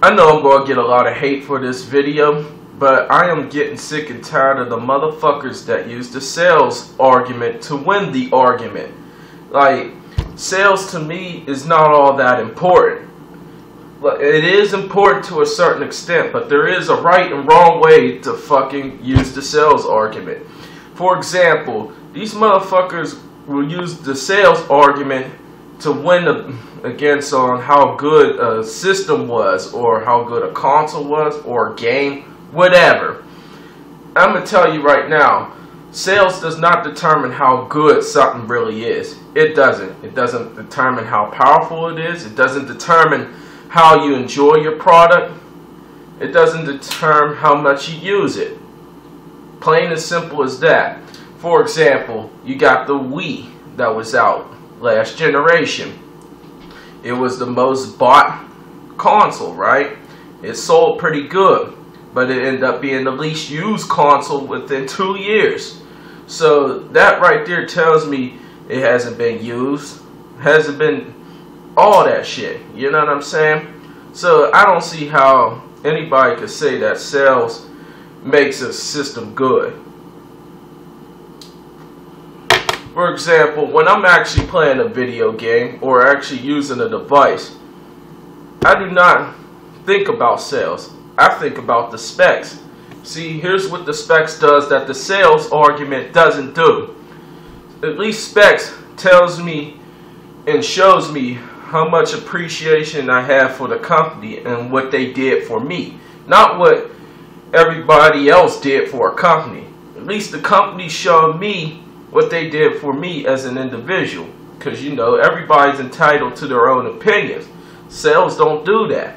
I know I'm going to get a lot of hate for this video, but I am getting sick and tired of the motherfuckers that use the sales argument to win the argument. Like, sales to me is not all that important. It is important to a certain extent, but there is a right and wrong way to fucking use the sales argument. For example, these motherfuckers will use the sales argument to win against on how good a system was, or how good a console was, or a game, whatever. I'm going to tell you right now, sales does not determine how good something really is. It doesn't. It doesn't determine how powerful it is. It doesn't determine how you enjoy your product. It doesn't determine how much you use it. Plain and simple as that. For example, you got the Wii that was out last generation. It was the most bought console, right? It sold pretty good, but it ended up being the least used console within 2 years. So that right there tells me it hasn't been used, hasn't been all that shit. You know what I'm saying? So I don't see how anybody could say that sales makes a system good. For example, when I'm actually playing a video game or actually using a device, I do not think about sales. I think about the specs. See, here's what the specs does that the sales argument doesn't do. At least specs tells me and shows me how much appreciation I have for the company and what they did for me. Not what everybody else did for a company. At least the company showed me what they did for me as an individual. Because, you know, everybody's entitled to their own opinions. Sales don't do that.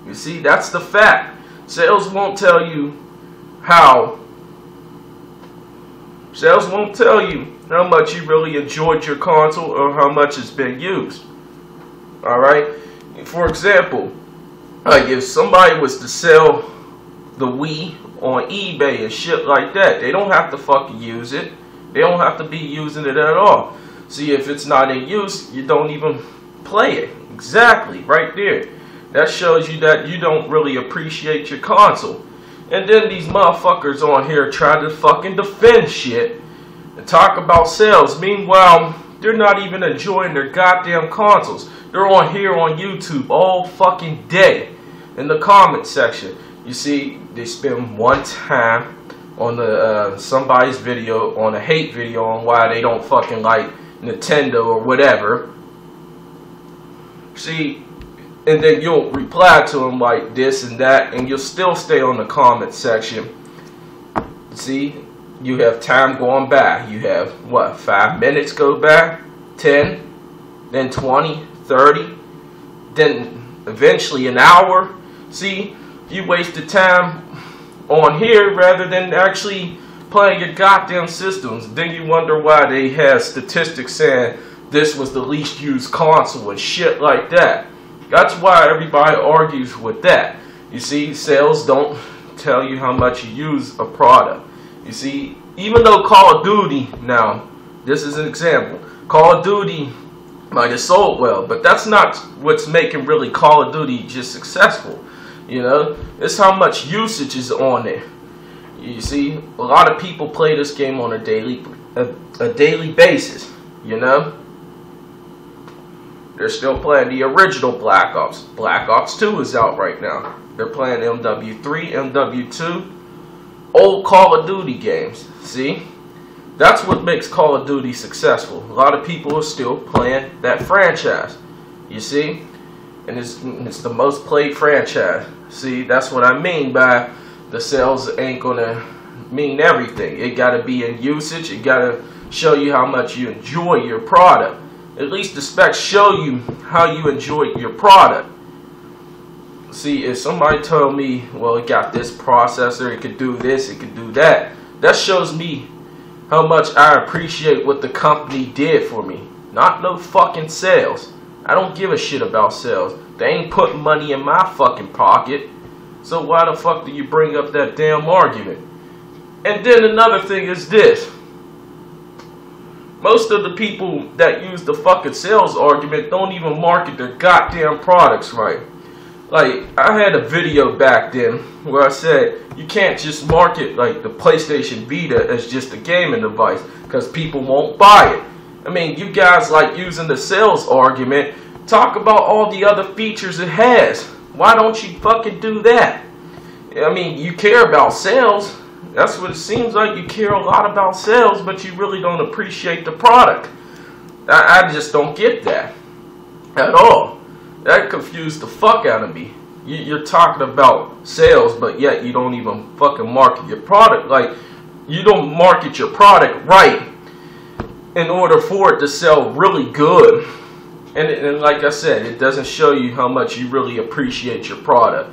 You see, that's the fact. Sales won't tell you how. Sales won't tell you how much you really enjoyed your console or how much it's been used. Alright? For example, like if somebody was to sell the Wii on eBay and shit like that, they don't have to fucking use it. They don't have to be using it at all. See, if it's not in use, you don't even play it. Exactly, right there. That shows you that you don't really appreciate your console. And then these motherfuckers on here try to fucking defend shit and talk about sales. Meanwhile, they're not even enjoying their goddamn consoles. They're on here on YouTube all fucking day in the comment section. You see, they spend one time on the somebody's video, on a hate video on why they don't fucking like Nintendo or whatever. See, and then you'll reply to them like this and that, and you'll still stay on the comment section. See, you have time going by. You have, what, 5 minutes go by? 10? Then 20? 30? Then eventually an hour? See, you wasted time on here rather than actually playing your goddamn systems. Then you wonder why they have statistics saying this was the least used console and shit like that. That's why everybody argues with that. You see, sales don't tell you how much you use a product. You see, even though Call of Duty, now, this is an example, Call of Duty might have sold well, but that's not what's making really Call of Duty just successful. You know, it's how much usage is on it. You see, a lot of people play this game on a daily basis, you know. They're still playing the original Black Ops. Black Ops 2 is out right now. They're playing MW3, MW2, old Call of Duty games. See? That's what makes Call of Duty successful. A lot of people are still playing that franchise. You see? And it's the most played franchise. See, that's what I mean by the sales ain't gonna mean everything. It gotta be in usage. It gotta show you how much you enjoy your product. At least the specs show you how you enjoy your product. See, if somebody told me, well, it got this processor, it could do this, it could do that, that shows me how much I appreciate what the company did for me. Not no fucking sales. I don't give a shit about sales. They ain't putting money in my fucking pocket. So why the fuck do you bring up that damn argument? And then another thing is this. Most of the people that use the fucking sales argument don't even market their goddamn products right. Like, I had a video back then where I said you can't just market like the PlayStation Vita as just a gaming device because people won't buy it. I mean, you guys like using the sales argument. Talk about all the other features it has. Why don't you fucking do that? I mean, you care about sales. That's what it seems like. You care a lot about sales, but you really don't appreciate the product. I just don't get that at all. That confused the fuck out of me. You're talking about sales, but yet you don't even fucking market your product. Like, you don't market your product right in order for it to sell really good. And like I said, it doesn't show you how much you really appreciate your product.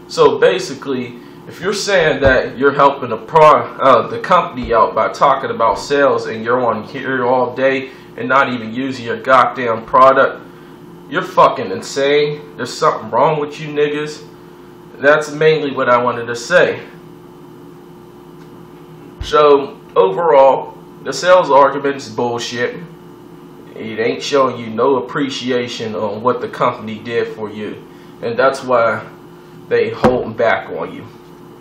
So basically, if you're saying that you're helping the company out by talking about sales and you're on here all day and not even using your goddamn product, you're fucking insane. There's something wrong with you niggas. That's mainly what I wanted to say. So, overall, the sales argument is bullshit. It ain't showing you no appreciation on what the company did for you. And that's why they holding back on you.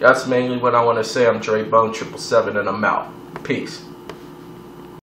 That's mainly what I want to say. I'm Dre Bone 777 and I'm out. Peace.